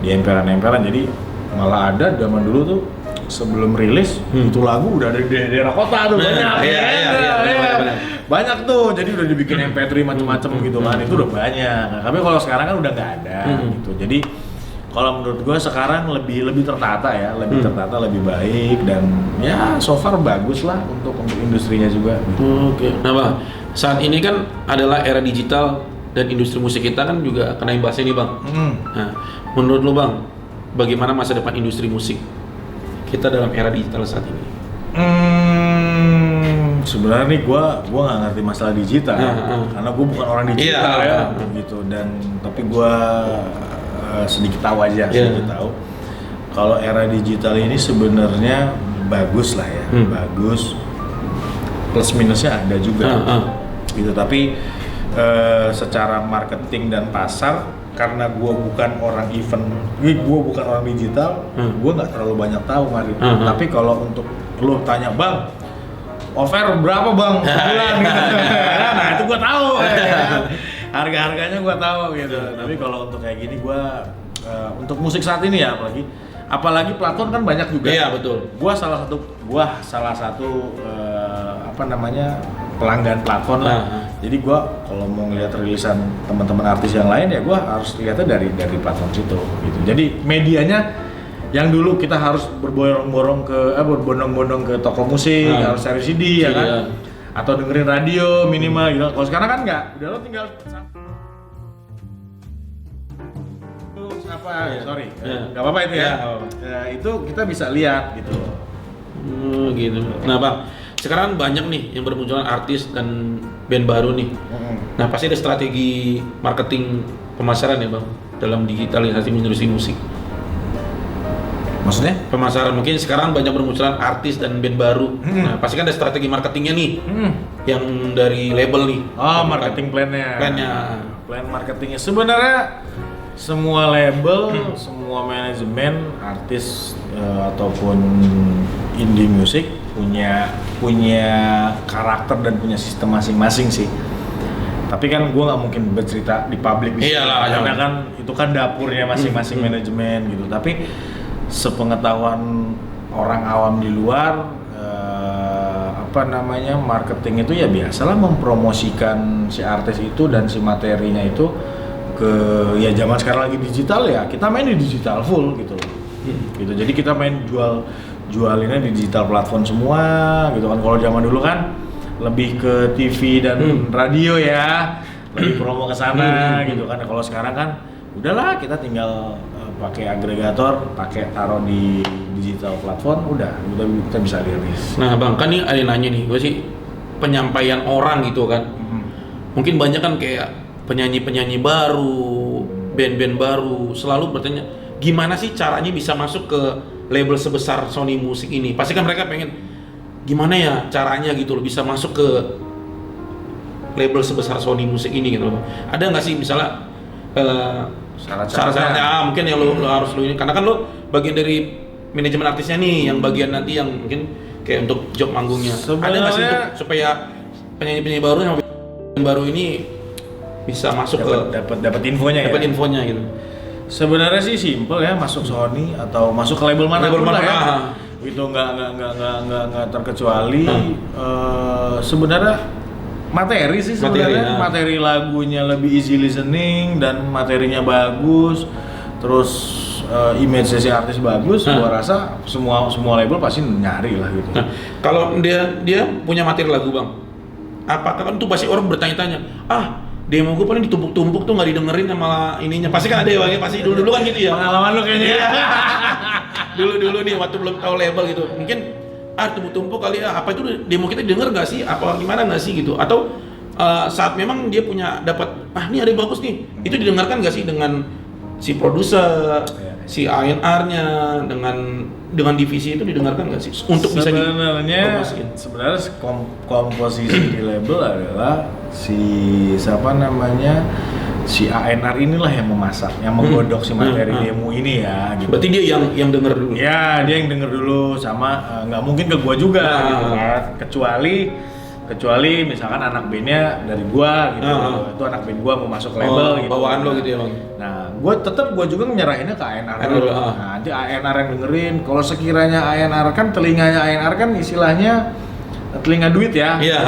di emperan-emperan. Jadi malah ada zaman dulu tuh sebelum rilis itu lagu udah ada di daerah kota tuh banyak. Banyak tuh, jadi udah dibikin MP3 macam-macam gitu kan, itu udah banyak. Nah, tapi kalau sekarang kan udah nggak ada gitu. Jadi kalau menurut gue sekarang lebih tertata ya, lebih tertata, lebih baik, dan ya so far bagus lah untuk industrinya juga. Oke. Nah bang, saat ini kan adalah era digital dan industri musik kita kan juga kena imbasnya nih bang. Nah, menurut lo bang, bagaimana masa depan industri musik kita dalam era digital saat ini? Sebenarnya nih gua nggak ngerti masalah digital, karena gua bukan orang digital gitu, dan tapi gua sedikit tahu aja, sedikit tahu. Kalau era digital ini sebenarnya bagus lah ya, bagus. Plus minusnya ada juga, gitu. Tapi secara marketing dan pasar, karena gua bukan orang event, gua bukan orang digital, gua nggak terlalu banyak tahu Mari. Tapi kalau untuk lo tanya bang, offer berapa bang sebulan gitu, nah itu gua tahu. Harga-harganya gua tahu gitu. Tapi kalau untuk kayak gini gua untuk musik saat ini ya, apalagi platform kan banyak juga. Iya betul. Gua salah satu pelanggan platform lah. Jadi gua kalau mau ngeliat rilisan teman-teman artis yang lain ya gua harus lihatnya dari platform situ gitu. Jadi medianya yang dulu kita harus berbondong-bondong ke toko musik, harus cari CD ya kan, atau dengerin radio minimal gitu. Kalau sekarang kan nggak, udah lo tinggal apa sorry Ya. nggak apa-apa itu ya, Ya, nggak apa-apa. Itu kita bisa lihat gitu. Gitu. Nah bang, sekarang banyak nih yang bermunculan artis dan band baru nih. Nah pasti ada strategi marketing pemasaran ya bang dalam digitalisasi industri musik. Maksudnya? Pemasaran mungkin sekarang banyak bermunculan artis dan band baru. Nah pasti kan ada strategi marketingnya nih, yang dari label nih. Oh, marketing plannya. Plan marketingnya sebenarnya semua label, semua manajemen, artis ataupun indie music punya karakter dan punya sistem masing-masing sih. Tapi kan gue nggak mungkin bercerita di publik di sini, karena kan itu kan dapurnya masing-masing manajemen gitu. Tapi sepengetahuan orang awam di luar, marketing itu ya biasalah mempromosikan si artis itu dan si materinya itu ke ya zaman sekarang lagi digital ya kita main di digital full gitu loh. Gitu. Jadi kita main jualinnya di digital platform semua gitu kan. Kalau zaman dulu kan lebih ke TV dan radio ya, lebih promo ke sana gitu kan. Kalau sekarang kan udahlah kita tinggal pakai agregator, pakai taruh di digital platform, udah kita bisa rilis. Nah bang, kan nih ada yang nanya nih, gue sih penyampaian orang gitu kan. Mungkin banyak kan kayak penyanyi-penyanyi baru, band-band baru selalu bertanya gimana sih caranya bisa masuk ke label sebesar Sony Music ini. Pasti kan mereka pengen gimana ya caranya gitu loh bisa masuk ke label sebesar Sony Music ini gitu loh. Ada nggak sih misalnya syarat-syaratnya mungkin yang lo harus ini karena kan lo bagian dari manajemen artisnya nih yang bagian nanti yang mungkin kayak untuk job manggungnya. Ada nggak sih untuk supaya penyanyi-penyanyi baru yang baru ini bisa masuk dapat infonya infonya gitu. Sebenarnya sih simple ya, masuk Sony atau masuk ke label mana ya. Itu nggak terkecuali sebenarnya materi sih sebenarnya. Materi lagunya lebih easy listening dan materinya bagus. Terus image si artis bagus, gua rasa semua label pasti nyari lah gitu. Nah, kalau dia punya materi lagu bang, apakah kan tuh pasti orang bertanya-tanya, demo gue paling ditumpuk-tumpuk tuh nggak didengerin sama ininya. Pasti kan ada ya bang, pasti dulu kan gitu ya. Pengalaman lu kayaknya. dulu nih waktu belum tahu label gitu, mungkin tumpuk-tumpuk kali ya. Apa itu demo kita didengar nggak sih? Apa gimana nggak sih gitu? Atau saat memang dia punya dapat, ini ada yang bagus nih, itu didengarkan nggak sih dengan si produser, si A&R-nya dengan divisi itu didengarkan nggak sih untuk bisa dipromosikan? Sebenarnya komposisi di label adalah si A&R inilah yang memasak, yang menggodok si materi demo ini ya. Gitu. Berarti dia yang denger dulu? Ya, dia yang denger dulu sama nggak mungkin ke gua juga gitu kan. Kecuali misalkan anak bandnya dari gua gitu, itu anak band gua mau masuk label gitu. Bawaan lo gitu ya bang? Nah, gua juga menyerahinnya ke A&R dulu. Nah, nanti A&R yang dengerin. Kalau sekiranya A&R kan telinganya A&R kan istilahnya telinga duit ya. Iya.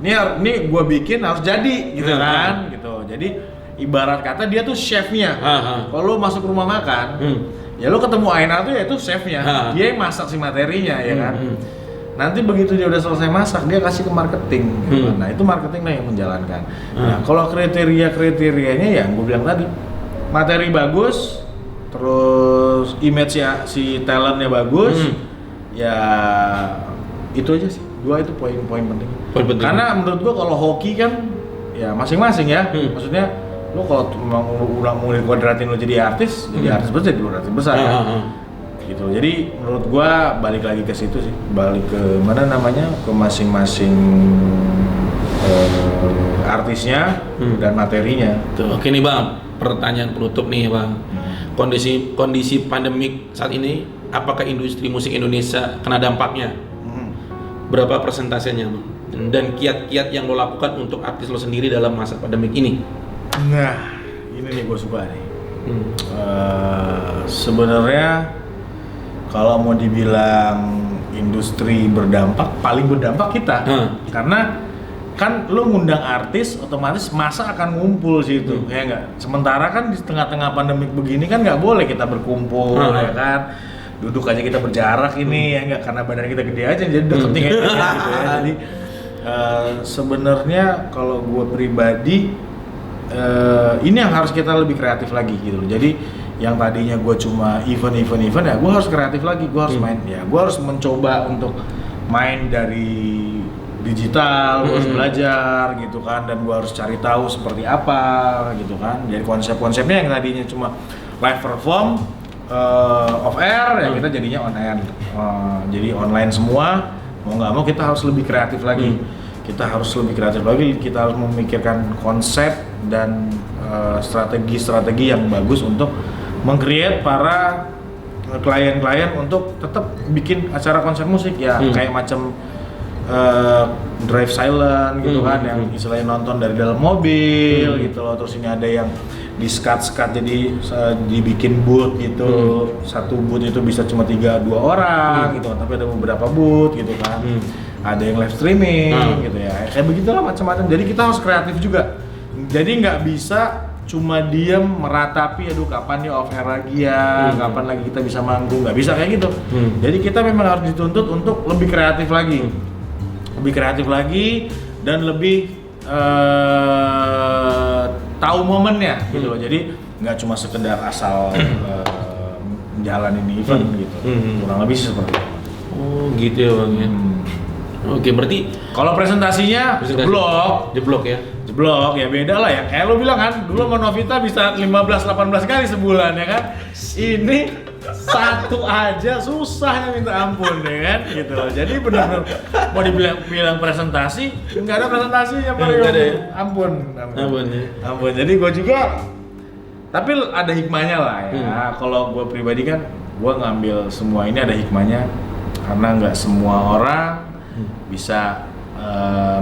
Ini gua bikin harus jadi gitu kan, gitu. Jadi ibarat kata dia tuh chefnya. Kalau lo masuk rumah makan, ya lo ketemu A&R tuh ya itu chefnya. Dia yang masak si materinya ya kan. Nanti begitu dia udah selesai masak, dia kasih ke marketing. Nah itu marketing lah yang menjalankan. Nah kalau kriterianya ya yang gue bilang tadi, materi bagus, terus image ya si talentnya bagus, ya itu aja sih. Dua itu poin penting. Karena menurut gue kalau hoki kan ya masing-masing ya. Maksudnya lo kalau memang udah mau dikuadratin lo jadi artis besar, jadi artis besar kan. Gitu. Jadi menurut gua balik lagi ke situ sih, balik ke ke masing-masing artisnya dan materinya. Tuh, oke nih bang, pertanyaan penutup nih bang. Kondisi pandemik saat ini, apakah industri musik Indonesia kena dampaknya? Berapa persentasenya bang? Dan kiat-kiat yang lo lakukan untuk artis lo sendiri dalam masa pandemik ini? Nah, ini nih gua suka nih. Sebenarnya kalau mau dibilang industri berdampak, paling berdampak kita. Karena kan lo ngundang artis, otomatis masa akan ngumpul situ, ya nggak? Sementara kan di tengah-tengah pandemik begini kan nggak boleh kita berkumpul, ya kan? Duduk aja kita berjarak ini, ya nggak? Karena badan kita gede aja, jadi deketin aja gitu ya. Jadi sebenarnya kalau gue pribadi, ini yang harus kita lebih kreatif lagi gitu. Jadi yang tadinya gue cuma event ya gue harus kreatif lagi, gue harus main, ya gue harus mencoba untuk main dari digital, gue harus belajar gitu kan, dan gue harus cari tahu seperti apa gitu kan. Jadi konsep-konsepnya yang tadinya cuma live perform off air, ya kita jadinya on air, jadi online semua. Mau nggak mau kita harus lebih kreatif lagi, kita harus memikirkan konsep dan strategi yang bagus untuk meng-create para klien-klien untuk tetap bikin acara konser musik ya, kayak macam drive silent gitu kan, yang istilahnya nonton dari dalam mobil gitu loh. Terus ini ada yang di skat jadi dibikin booth gitu, satu booth itu bisa cuma 2 orang gitu, tapi ada beberapa booth gitu kan. Ada yang live streaming gitu ya, kayak begitulah macam-macam. Jadi kita harus kreatif juga, jadi nggak bisa cuma diem meratapi, aduh kapan nih off air lagi ya, kapan lagi kita bisa manggung, nggak bisa kayak gitu. Jadi kita memang harus dituntut untuk lebih kreatif lagi, dan lebih tahu momennya gitu loh. Jadi nggak cuma sekedar asal jalanin event gitu, kurang lebih seperti itu. Oh gitu ya Bang ya. Oke, berarti kalau presentasinya jeblok ya beda lah ya. Kayak lo bilang kan, dulu sama Novita bisa 15-18 kali sebulan ya kan. Ini satu aja susahnya minta ampun ya kan gitu loh. Jadi benar-benar mau dibilang presentasi, nggak ada presentasinya Mario. Ampun. Jadi gue juga, tapi ada hikmahnya lah ya. Kalau gue pribadi kan, gue ngambil semua ini ada hikmahnya, karena nggak semua orang bisa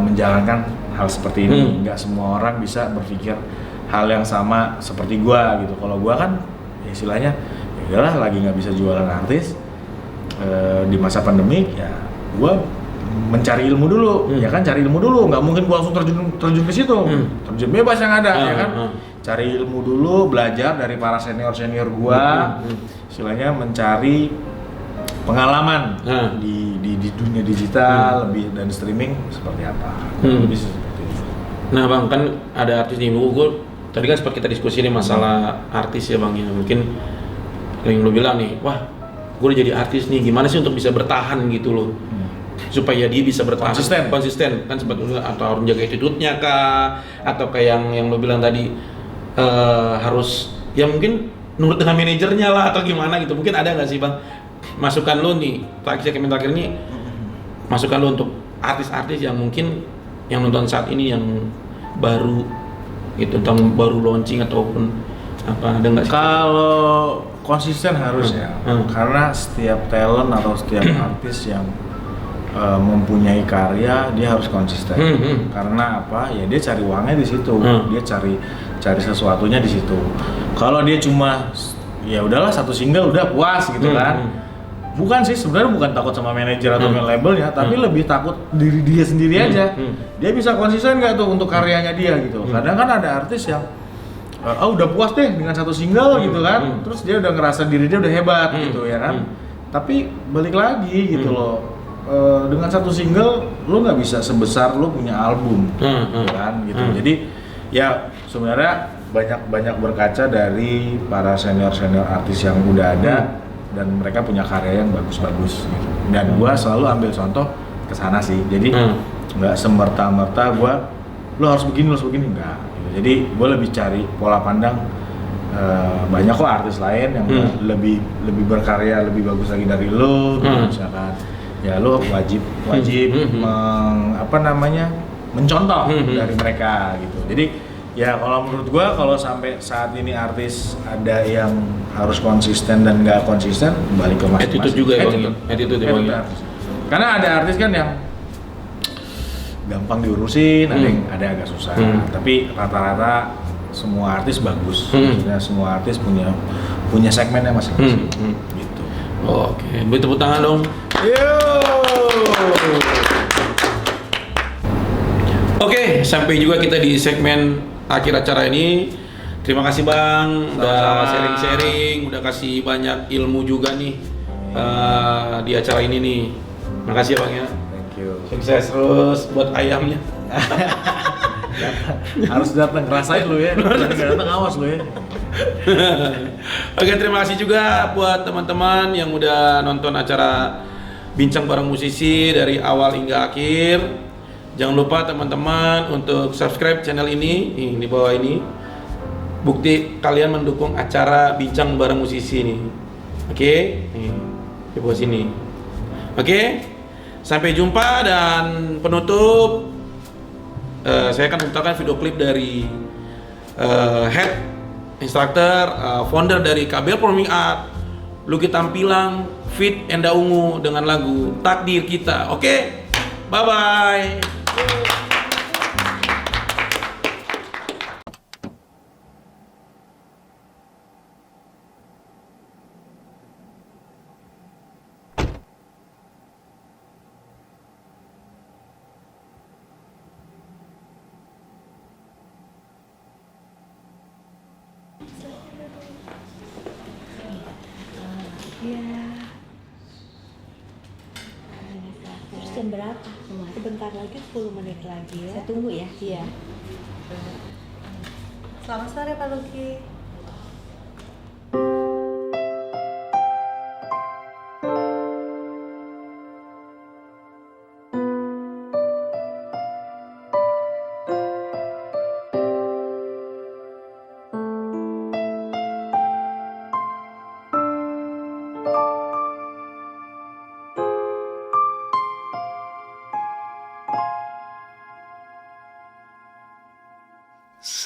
menjalankan hal seperti ini. Nggak semua orang bisa berpikir hal yang sama seperti gua gitu. Kalau gua kan ya istilahnya ya udahlah, lagi nggak bisa jualan artis di masa pandemik, ya gua mencari ilmu dulu, ya kan, cari ilmu dulu. Nggak mungkin gua langsung terjun ke situ, terjun bebas yang ada, ya kan. Cari ilmu dulu, belajar dari para senior gua, istilahnya mencari pengalaman di dunia digital lebih dan streaming seperti apa. Nah Bang, kan ada artis nih, gue tadi kan sempat kita diskusi nih masalah artis ya Bang ya. Mungkin yang lo bilang nih, wah gue udah jadi artis nih, gimana sih untuk bisa bertahan gitu loh, supaya dia bisa bertahan konsisten kan, sebetulnya atau harus menjaga attitude-nya kah, atau kayak yang lo bilang tadi harus ya mungkin nurut dengan manajernya lah atau gimana gitu. Mungkin ada nggak sih Bang masukan lo nih, terakhir ini masukan lo untuk artis-artis yang mungkin yang nonton saat ini yang baru gitu, tentang baru launching ataupun apa, ada nggak sih? Kalau konsisten harus ya, karena setiap talent atau setiap artis yang mempunyai karya dia harus konsisten. Karena apa? Ya dia cari uangnya di situ, dia cari sesuatunya di situ. Kalau dia cuma ya udahlah satu single udah puas gitu kan. Bukan sih, sebenarnya bukan takut sama manajer atau labelnya, tapi lebih takut diri dia sendiri aja. Dia bisa konsisten nggak tuh untuk karyanya dia gitu. Kadang kan ada artis yang udah puas deh dengan satu single gitu kan, terus dia udah ngerasa diri dia udah hebat gitu ya kan. Tapi balik lagi gitu loh, dengan satu single lo nggak bisa sebesar lo punya album kan gitu. Jadi ya sebenarnya banyak berkaca dari para senior artis yang udah ada dan mereka punya karya yang bagus-bagus gitu. Dan gua selalu ambil contoh ke sana sih. Jadi nggak semerta-merta gua lo harus begini enggak gitu. Jadi gua lebih cari pola pandang, banyak kok artis lain yang lebih berkarya lebih bagus lagi dari lo gitu, misalkan ya lo wajib mencontoh dari mereka gitu. Jadi ya kalau menurut gua, kalau sampai saat ini artis ada yang harus konsisten dan nggak konsisten, balik ke masing-masing. Attitude juga ya Bang. Attitude ya Bang. Karena ada artis kan yang gampang diurusin, ada agak susah. Tapi rata-rata semua artis bagus. Maksudnya semua artis punya segmennya masing-masing. Gitu. Oke, beri tepuk tangan dong. Oke, sampai juga kita di segmen akhir acara ini. Terima kasih Bang, udah sharing-sharing, udah kasih banyak ilmu juga nih di acara ini nih. Makasih ya Bang ya. Thank you. Sukses terus buat ayamnya. Harus datang, rasain lu ya. Nggak datang awas lu ya. Oke, terima kasih juga buat teman-teman yang udah nonton acara Bincang Bareng Musisi dari awal hingga akhir. Jangan lupa teman-teman untuk subscribe channel ini, nih, di bawah ini. Bukti kalian mendukung acara Bincang Bareng Musisi ini. Oke, nih, di bawah sini. Oke, sampai jumpa dan penutup. Saya akan memutarkan video klip dari head instructor, founder dari KBL Performing Art, Luki Tampilang, feat Enda Ungu dengan lagu Takdir Kita. Oke, bye bye. Iya. Terus jam berapa? Sebentar lagi, 10 menit lagi ya. Saya tunggu ya. Iya. Selamat sore Pak Luki.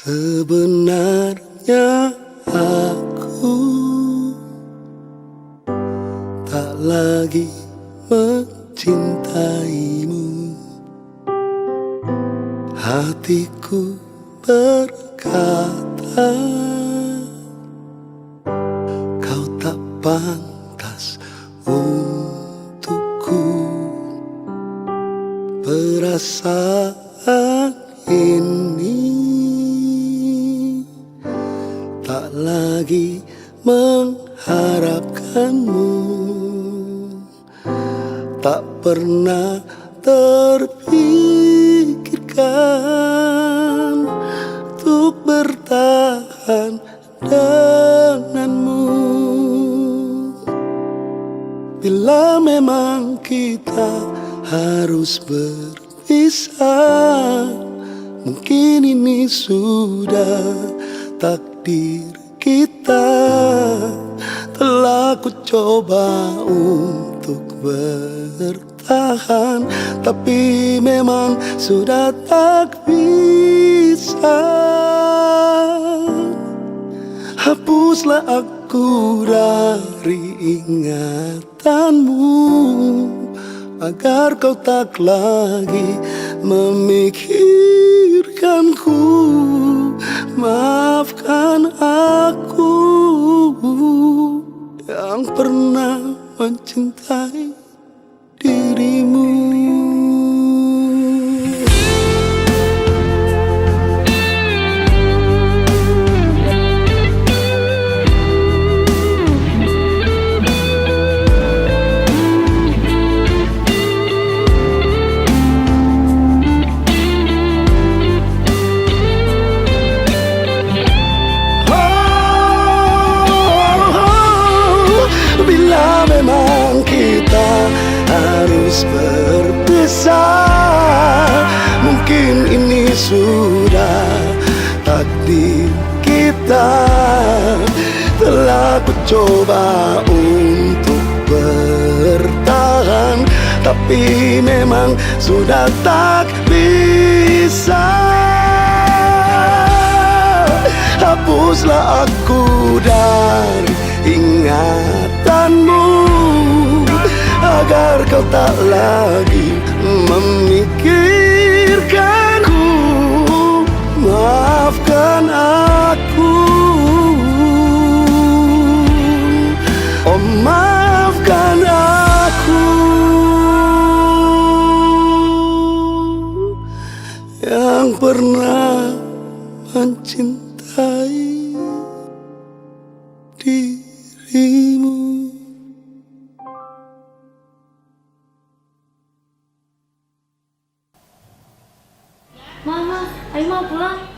Sebenarnya aku tak lagi mencintaimu. Hatiku berkata kau tak pantas untukku. Perasaan ini tak lagi mengharapkanmu, tak pernah terpikirkan untuk bertahan denganmu. Bila memang kita harus berpisah, mungkin ini sudah takdir kita. Telah ku coba untuk bertahan, tapi memang sudah tak bisa. Hapuslah aku dari ingatanmu, agar kau tak lagi memikirkanku. Maafkan aku yang pernah mencintai dirimu. Memang kita harus berpisah, mungkin ini sudah takdir kita. Telah ku coba untuk bertahan, tapi memang sudah tak bisa. Hapuslah aku dari ingatanmu, agar kau tak lagi memikirkanku. Maafkan aku, oh maafkan aku yang pernah mencintai dirimu. Mama, Ayo mau pulang.